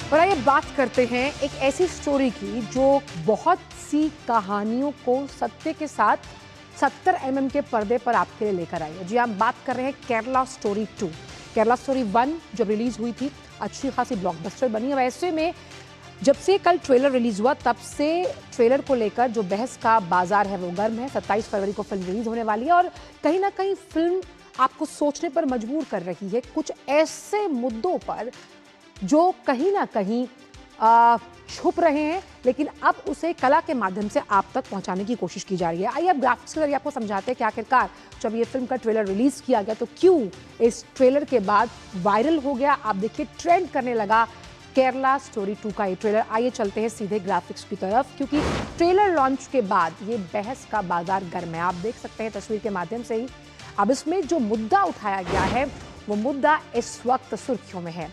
और आइए बात करते हैं एक ऐसी स्टोरी की जो बहुत सी कहानियों को सत्य के साथ 70 के पर्दे पर आपके लिए लेकर आई है। जी हम बात कर रहे हैं केरला स्टोरी 2। केरला स्टोरी 1 जब रिलीज हुई थी अच्छी खासी ब्लॉकबस्टर बनी है। वैसे में जब से कल ट्रेलर रिलीज हुआ तब से ट्रेलर को लेकर जो बहस का बाजार है वो गर्म है। 27 फरवरी को फिल्म रिलीज होने वाली है और कहीं ना कहीं फिल्म आपको सोचने पर मजबूर कर रही है कुछ ऐसे मुद्दों पर जो कहीं ना कहीं छुप रहे हैं, लेकिन अब उसे कला के माध्यम से आप तक पहुंचाने की कोशिश की जा रही है। आइए अब ग्राफिक्स के जरिए आपको समझाते हैं कि आखिरकार जब ये फिल्म का ट्रेलर रिलीज किया गया तो क्यों इस ट्रेलर के बाद वायरल हो गया। आप देखिए ट्रेंड करने लगा केरला स्टोरी 2 का ये ट्रेलर। आइए चलते हैं सीधे ग्राफिक्स की तरफ, क्योंकि ट्रेलर लॉन्च के बाद ये बहस का बाजार गर्म है। आप देख सकते हैं तस्वीर के माध्यम से ही। अब इसमें जो मुद्दा उठाया गया है वो मुद्दा इस वक्त सुर्खियों में है।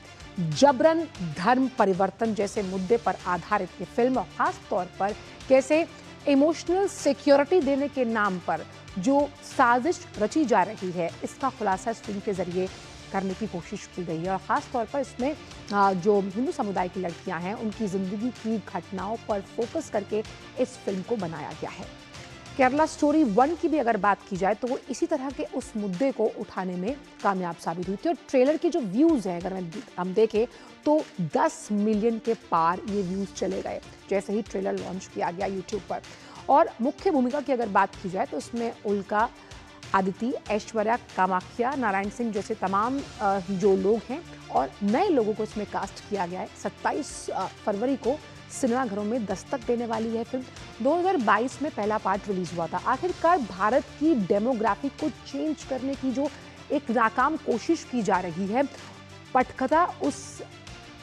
जबरन धर्म परिवर्तन जैसे मुद्दे पर आधारित ये फिल्म और खास तौर पर कैसे इमोशनल सिक्योरिटी देने के नाम पर जो साजिश रची जा रही है इसका खुलासा इस फिल्म के जरिए करने की कोशिश की गई है। और ख़ास तौर पर इसमें जो हिंदू समुदाय की लड़कियां हैं उनकी ज़िंदगी की घटनाओं पर फोकस करके इस फिल्म को बनाया गया है। केरला स्टोरी 1 की भी अगर बात की जाए तो वो इसी तरह के उस मुद्दे को उठाने में कामयाब साबित हुई थी। और ट्रेलर के जो व्यूज़ हैं अगर हम देखें तो 10 मिलियन के पार ये व्यूज़ चले गए जैसे ही ट्रेलर लॉन्च किया गया यूट्यूब पर। और मुख्य भूमिका की अगर बात की जाए तो उसमें उल्का, आदिति, ऐश्वर्या, कामाख्या, नारायण सिंह जैसे तमाम जो लोग हैं और नए लोगों को इसमें कास्ट किया गया है। 27 फरवरी को सिनेमाघरों में दस्तक देने वाली है फिल्म। 2022 में पहला पार्ट रिलीज हुआ था। आखिरकार भारत की डेमोग्राफी को चेंज करने की जो एक नाकाम कोशिश की जा रही है, पटकथा उस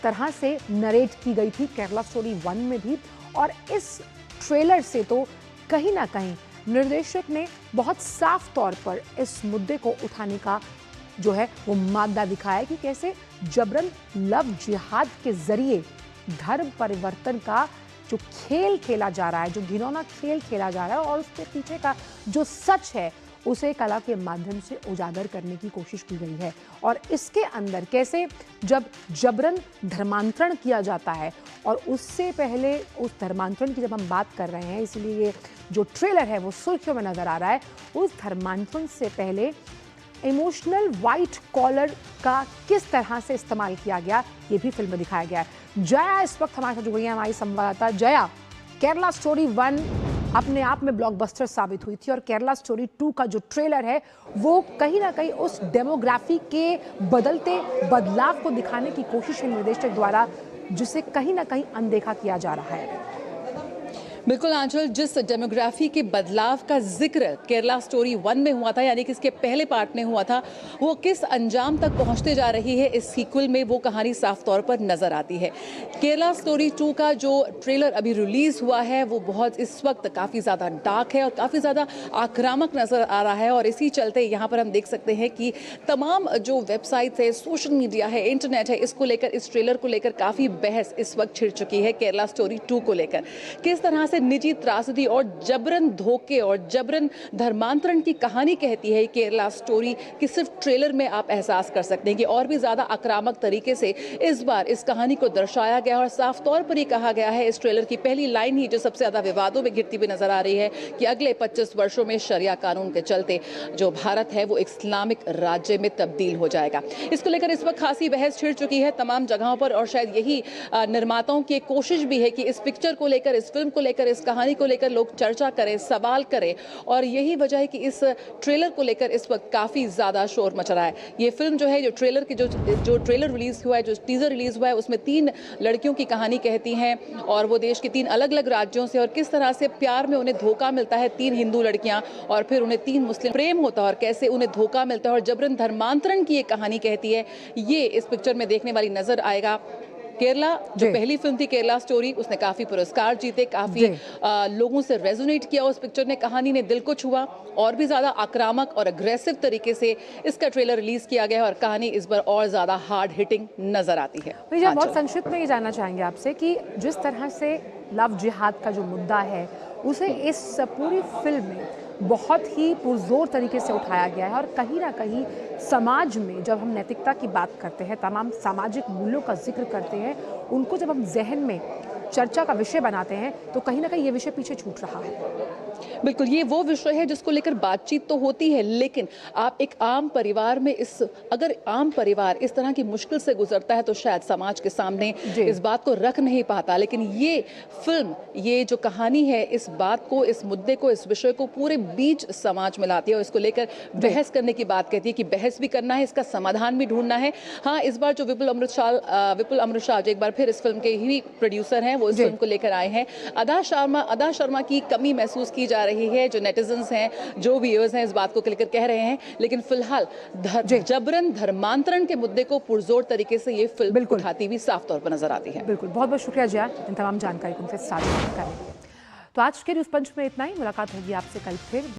तरह से नरेट की गई थी केरला स्टोरी 1 में भी। और इस ट्रेलर से तो कहीं ना कहीं निर्देशक ने बहुत साफ तौर पर इस मुद्दे को उठाने का जो है वो मादा दिखाया कि कैसे जबरन लव जिहाद के जरिए धर्म परिवर्तन का जो खेल खेला जा रहा है, जो घिनौना खेल खेला जा रहा है और उसके पीछे का जो सच है उसे कला के माध्यम से उजागर करने की कोशिश की गई है। और इसके अंदर कैसे जब जबरन धर्मांतरण किया जाता है और उससे पहले उस धर्मांतरण की जब हम बात कर रहे हैं, इसलिए ये जो ट्रेलर है वो सुर्खियों में नजर आ रहा है। उस धर्मांतरण से पहले इमोशनल वाइट कॉलर का किस तरह से इस्तेमाल किया गया ये भी फिल्म में दिखाया गया है। जया इस वक्त हमारे साथ जुड़ गई है, हमारी संवाददाता जया। केरला स्टोरी 1 अपने आप में ब्लॉकबस्टर साबित हुई थी और केरला स्टोरी 2 का जो ट्रेलर है वो कहीं ना कहीं उस डेमोग्राफी के बदलते बदलाव को दिखाने की कोशिश है निर्देशक द्वारा, जिसे कहीं ना कहीं अनदेखा किया जा रहा है। बिल्कुल आंचल, जिस डेमोग्राफी के बदलाव का जिक्र केरला स्टोरी 1 में हुआ था, यानी कि इसके पहले पार्ट में हुआ था, वो किस अंजाम तक पहुंचते जा रही है इस सीक्वल में वो कहानी साफ तौर पर नजर आती है। केरला स्टोरी 2 का जो ट्रेलर अभी रिलीज हुआ है वो बहुत इस वक्त काफ़ी ज़्यादा डार्क है और काफ़ी ज़्यादा आक्रामक नजर आ रहा है। और इसी चलते यहाँ पर हम देख सकते हैं कि तमाम जो वेबसाइट्स है, सोशल मीडिया है, इंटरनेट है, इसको लेकर, इस ट्रेलर को लेकर काफ़ी बहस इस वक्त छिड़ चुकी है केरला स्टोरी 2 को लेकर। किस तरह से निजी त्रासदी और जबरन धोखे और जबरन धर्मांतरण की कहानी कहती है केरला स्टोरी कि सिर्फ ट्रेलर में आप एहसास कर सकते हैं कि और भी ज्यादा आक्रामक तरीके से इस बार इस कहानी को दर्शाया गया। और साफ तौर पर ये कहा गया है, इस ट्रेलर की पहली लाइन ही जो सबसे ज्यादा विवादों में घिरती हुई नजर आ रही है कि अगले 25 वर्षों में शरिया कानून के चलते जो भारत है वो इस्लामिक राज्य में तब्दील हो जाएगा। इसको लेकर इस वक्त खासी बहस छिड़ चुकी है तमाम जगहों पर और शायद यही निर्माताओं की कोशिश भी है कि इस पिक्चर को लेकर, इस फिल्म को लेकर, इस कहानी को लेकर लोग चर्चा करें, सवाल करें। और यही वजह है कि इस ट्रेलर को लेकर इस वक्त काफी ज्यादा शोर मच रहा है। ये फिल्म जो है, जो ट्रेलर की जो ट्रेलर रिलीज हुआ है, जो टीजर रिलीज हुआ है, उसमें 3 लड़कियों की कहानी कहती हैं और वो देश के 3 अलग अलग राज्यों से, और किस तरह से प्यार में उन्हें धोखा मिलता है 3 हिंदू लड़कियां और फिर उन्हें 3 मुस्लिम प्रेम होता है और कैसे उन्हें धोखा मिलता है और जबरन धर्मांतरण की ये कहानी कहती है। ये इस पिक्चर में देखने वाली नजर आएगा। केरला जो पहली फिल्म थी केरला स्टोरी, उसने काफी पुरस्कार जीते, काफी लोगों से रेजोनेट किया उस पिक्चर ने, कहानी ने दिल को छुआ। और भी ज्यादा आक्रामक और अग्रेसिव तरीके से इसका ट्रेलर रिलीज किया गया और कहानी इस बार और ज्यादा हार्ड हिटिंग नजर आती है। भैया बहुत संक्षिप्त में ये जानना चाहेंगे आपसे कि जिस तरह से लव जिहाद का जो मुद्दा है उसे इस पूरी फिल्म में बहुत ही पुरजोर तरीके से उठाया गया है और कहीं ना कहीं समाज में जब हम नैतिकता की बात करते हैं, तमाम सामाजिक मूल्यों का जिक्र करते हैं, उनको जब हम जहन में चर्चा का विषय बनाते हैं तो कहीं ना कहीं ये विषय पीछे छूट रहा है। बिल्कुल, ये वो विषय है जिसको लेकर बातचीत तो होती है, लेकिन आप एक आम परिवार में अगर आम परिवार इस तरह की मुश्किल से गुजरता है तो शायद समाज के सामने इस बात को रख नहीं पाता। लेकिन ये फिल्म, ये जो कहानी है, इस बात को, इस मुद्दे को, इस विषय को पूरे बीच समाज में लाती है और इसको लेकर बहस करने की बात कहती है कि बहस भी करना है, इसका समाधान भी ढूंढना है। हाँ, इस बार जो विपुल अमृत शाह जो एक बार फिर इस फिल्म के ही प्रोड्यूसर हैं, वो इस फिल्म को लेकर आए हैं। अदा शर्मा की कमी महसूस की जा रही है, जो नेटिजन्स हैं, जो व्यूअर्स हैं, इस बात को लेकर कह रहे हैं। लेकिन फिलहाल जबरन धर्मांतरण के मुद्दे को पुरजोर तरीके से ये फिल्म उठाती हुई साफ तौर पर नजर आती है। बिल्कुल, बहुत बहुत शुक्रिया जया इन तमाम जानकारी को हमसे साझा करने के लिए। तो आज के न्यूज़ पंच में इतना ही। मुलाकात होगी आपसे कल फिर।